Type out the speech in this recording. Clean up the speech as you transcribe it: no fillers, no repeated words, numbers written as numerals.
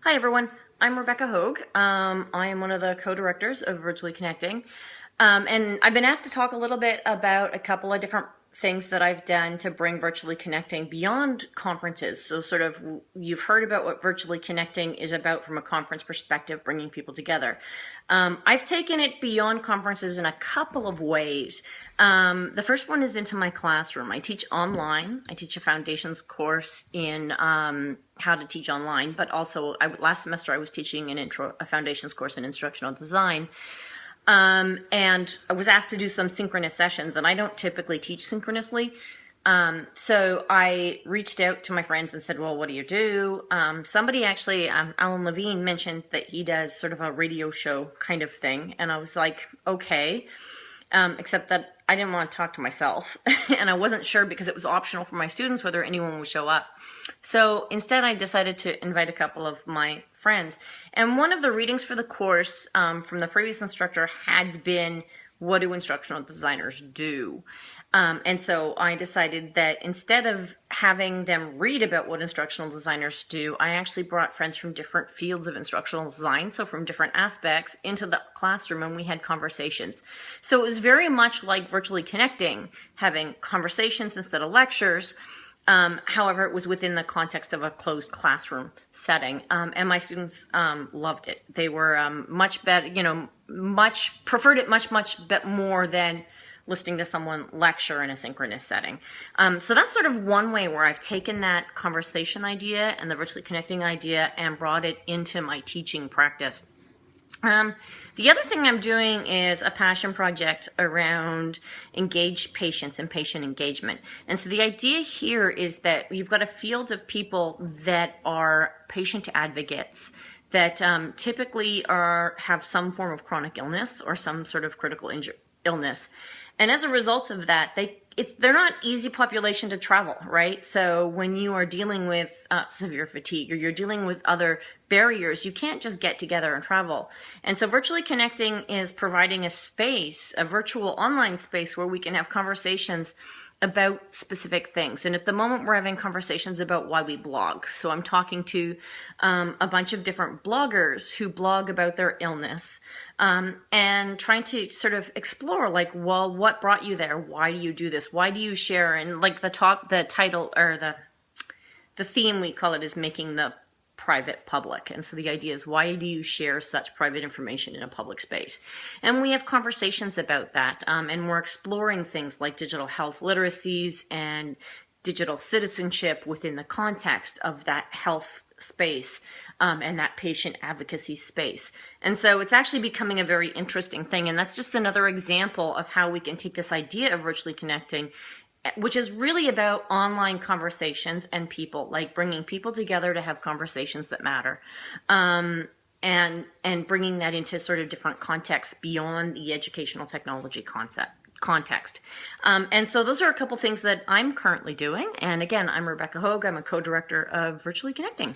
Hi everyone, I'm Rebecca Hogue. I am one of the co-directors of Virtually Connecting. And I've been asked to talk a little bit about a couple of different things that I've done to bring Virtually Connecting beyond conferences. So sort of you've heard about what Virtually Connecting is about from a conference perspective, bringing people together. I've taken it beyond conferences in a couple of ways. The first one is into my classroom. I teach online. I teach a foundations course in how to teach online, but also last semester I was teaching a foundations course in instructional design. And I was asked to do some synchronous sessions, and I don't typically teach synchronously. So I reached out to my friends and said, well, what do you do? Somebody actually, Alan Levine, mentioned that he does sort of a radio show kind of thing. And I was like, okay. Except that I didn't want to talk to myself. And I wasn't sure because it was optional for my students whether anyone would show up. So instead I decided to invite a couple of my friends. And one of the readings for the course from the previous instructor had been, what do instructional designers do? And so I decided that instead of having them read about what instructional designers do, I actually brought friends from different fields of instructional design, so from different aspects, into the classroom, and we had conversations. So it was very much like Virtually Connecting, having conversations instead of lectures. However, it was within the context of a closed classroom setting, and my students loved it. They were much better, preferred it much more than listening to someone lecture in a synchronous setting. So that's sort of one way where I've taken that conversation idea and the Virtually Connecting idea and brought it into my teaching practice. The other thing I'm doing is a passion project around engaged patients and patient engagement. And so the idea here is that you've got a field of people that are patient advocates that typically have some form of chronic illness or some sort of critical illness. And as a result of that, they're not easy population to travel, right? So when you are dealing with severe fatigue or you're dealing with other barriers, you can't just get together and travel. And so Virtually Connecting is providing a space, a virtual online space where we can have conversations about specific things. And at the moment we're having conversations about why we blog. So I'm talking to a bunch of different bloggers who blog about their illness and trying to sort of explore, like, well, what brought you there? Why do you do this? Why do you share? And like the title or the theme, we call it, is making the private public. And so the idea is, why do you share such private information in a public space? And we have conversations about that, and we're exploring things like digital health literacies and digital citizenship within the context of that health space and that patient advocacy space. And so it's actually becoming a very interesting thing, and that's just another example of how we can take this idea of Virtually Connecting, which is really about online conversations and people, like bringing people together to have conversations that matter, and bringing that into sort of different contexts beyond the educational technology context. And so those are a couple things that I'm currently doing. And again, I'm Rebecca Hogue. I'm a co-director of Virtually Connecting.